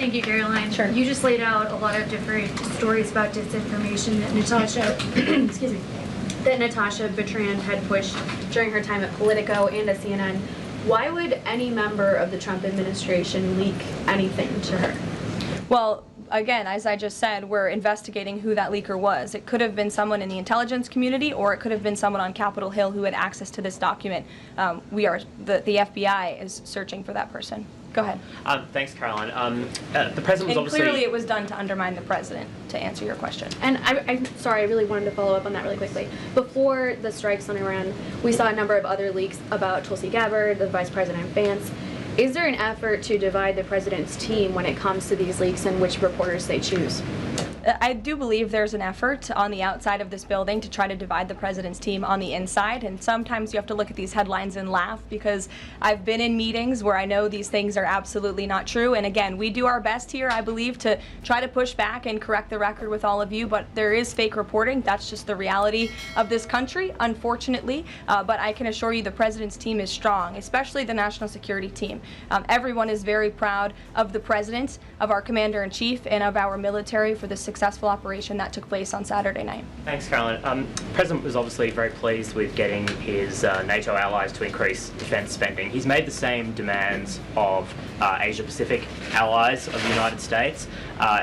Thank you, Caroline. Sure. You just laid out a lot of different stories about disinformation that Natasha, excuse me, that Natasha Bertrand had pushed during her time at Politico and at CNN. Why would any member of the Trump administration leak anything to her? Well, again, as I just said, we're investigating who that leaker was. It could have been someone in the intelligence community, or it could have been someone on Capitol Hill who had access to this document. The FBI is searching for that person. Go ahead. Thanks, Caroline. The president was obviously... clearly it was done to undermine the president, to answer your question. And I'm sorry, I really wanted to follow up on that really quickly. Before the strikes on Iran, we saw a number of other leaks about Tulsi Gabbard, the Vice President Vance. Is there an effort to divide the president's team when it comes to these leaks and which reporters they choose? I do believe there's an effort on the outside of this building to try to divide the president's team on the inside, and sometimes you have to look at these headlines and laugh, because I've been in meetings where I know these things are absolutely not true, and again, we do our best here, I believe, to try to push back and correct the record with all of you, but there is fake reporting. That's just the reality of this country, unfortunately, but I can assure you the president's team is strong, especially the national security team. Everyone is very proud of the president, of our commander-in-chief, and of our military for the successful operation that took place on Saturday night. Thanks, Caroline. The President was obviously very pleased with getting his NATO allies to increase defence spending. He's made the same demands of Asia-Pacific allies of the United States,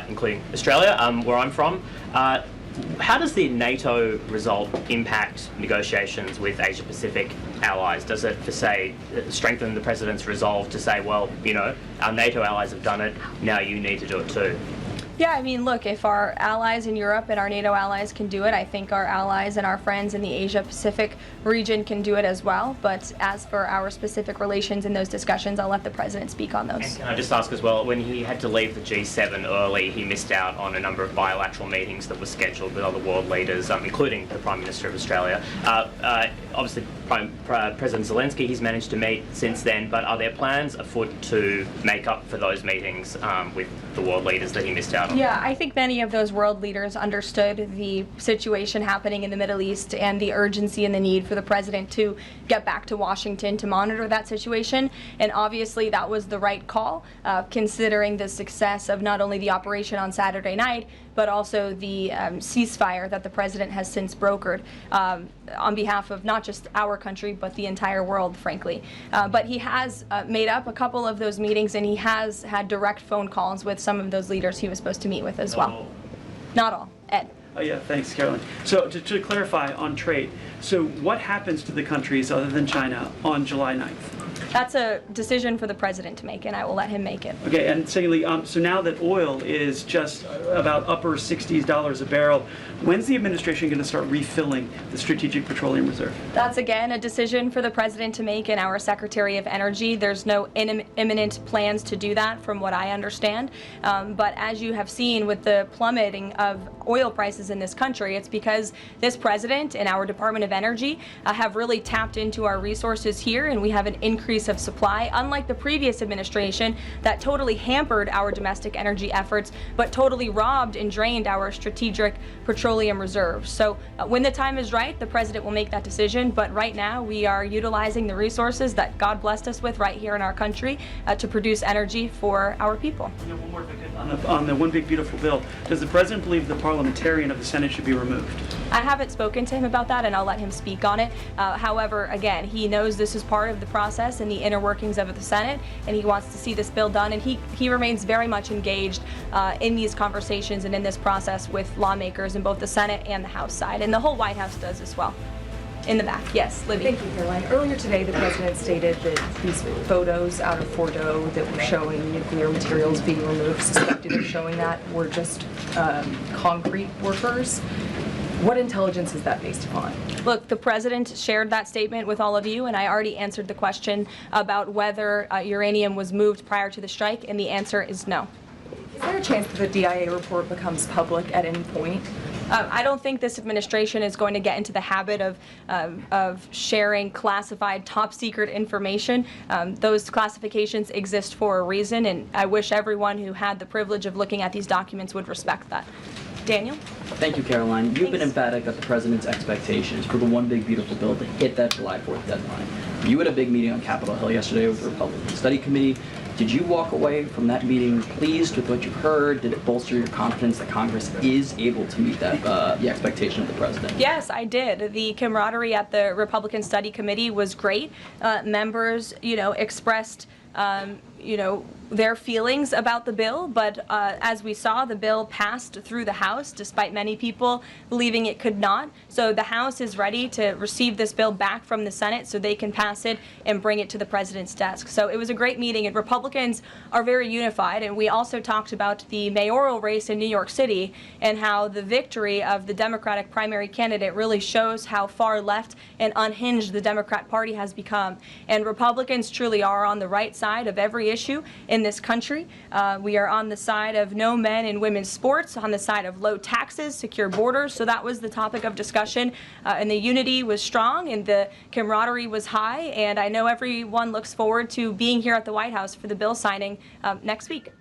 including Australia, where I'm from. How does the NATO result impact negotiations with Asia-Pacific allies? Does it, for say, strengthen the President's resolve to say, well, you know, our NATO allies have done it, now you need to do it too? Yeah, I mean, look, if our allies in Europe and our NATO allies can do it, I think our allies and our friends in the Asia-Pacific region can do it as well. But as for our specific relations in those discussions, I'll let the president speak on those. And can I just ask as well, when he had to leave the G7 early, he missed out on a number of bilateral meetings that were scheduled with other world leaders, including the Prime Minister of Australia. Obviously, President Zelensky, he's managed to meet since then, but are there plans afoot to make up for those meetings with the world leaders that he missed out on? Yeah, I think many of those world leaders understood the situation happening in the Middle East and the urgency and the need for the president to get back to Washington to monitor that situation. And obviously that was the right call, considering the success of not only the operation on Saturday night, but also the ceasefire that the president has since brokered on behalf of not just our country, but the entire world, frankly. But he has made up a couple of those meetings, and he has had direct phone calls with some of those leaders he was supposed to meet with as well. Not all. Ed. Oh, yeah, thanks, Caroline. So to clarify on trade, so what happens to the countries other than China on July 9th? That's a decision for the president to make, and I will let him make it. Okay, and secondly, so now that oil is just about upper $60s a barrel, when's the administration going to start refilling the Strategic Petroleum Reserve? That's, again, a decision for the president to make and our Secretary of Energy. There's no imminent plans to do that, from what I understand. But as you have seen with the plummeting of oil prices in this country, it's because this president and our Department of Energy have really tapped into our resources here, and we have an increase of supply, unlike the previous administration that totally hampered our domestic energy efforts, but totally robbed and drained our strategic petroleum reserves. So when the time is right, the president will make that decision, but right now we are utilizing the resources that God blessed us with right here in our country to produce energy for our people. Yeah, one more, on the One Big Beautiful Bill, does the president believe the parliamentarian of the Senate should be removed? I haven't spoken to him about that, and I'll let him speak on it. However, again, he knows this is part of the process and the inner workings of the Senate, and he wants to see this bill done, and he remains very much engaged in these conversations and in this process with lawmakers in both the Senate and the House side, and the whole White House does as well. In the back, yes, Libby. Thank you, Caroline. Earlier today, the president stated that these photos out of Fordo that were showing nuclear materials being removed, suspected of showing that, were just concrete workers. What intelligence is that based upon? Look, the president shared that statement with all of you, and I already answered the question about whether uranium was moved prior to the strike, and the answer is no. Is there a chance that the DIA report becomes public at any point? I don't think this administration is going to get into the habit of sharing classified, top-secret information. Those classifications exist for a reason, and I wish everyone who had the privilege of looking at these documents would respect that. Daniel? Thank you, Caroline. You've been emphatic that the president's expectations for the One Big Beautiful Bill to hit that July 4th deadline. You had a big meeting on Capitol Hill yesterday with the Republican Study Committee. Did you walk away from that meeting pleased with what you heard? Did it bolster your confidence that Congress is able to meet that the expectation of the president? Yes, I did. The camaraderie at the Republican Study Committee was great. Members, expressed, their feelings about the bill, but as we saw, the bill passed through the House despite many people believing it could not. So the House is ready to receive this bill back from the Senate so they can pass it and bring it to the president's desk. So it was a great meeting, and Republicans are very unified. And we also talked about the mayoral race in New York City and how the victory of the Democratic primary candidate really shows how far left and unhinged the Democrat Party has become. And Republicans truly are on the right side of every issue in this country. We are on the side of no men in women's sports, on the side of low taxes, secure borders. So that was the topic of discussion, and the unity was strong and the camaraderie was high. And I know everyone looks forward to being here at the White House for the bill signing next week.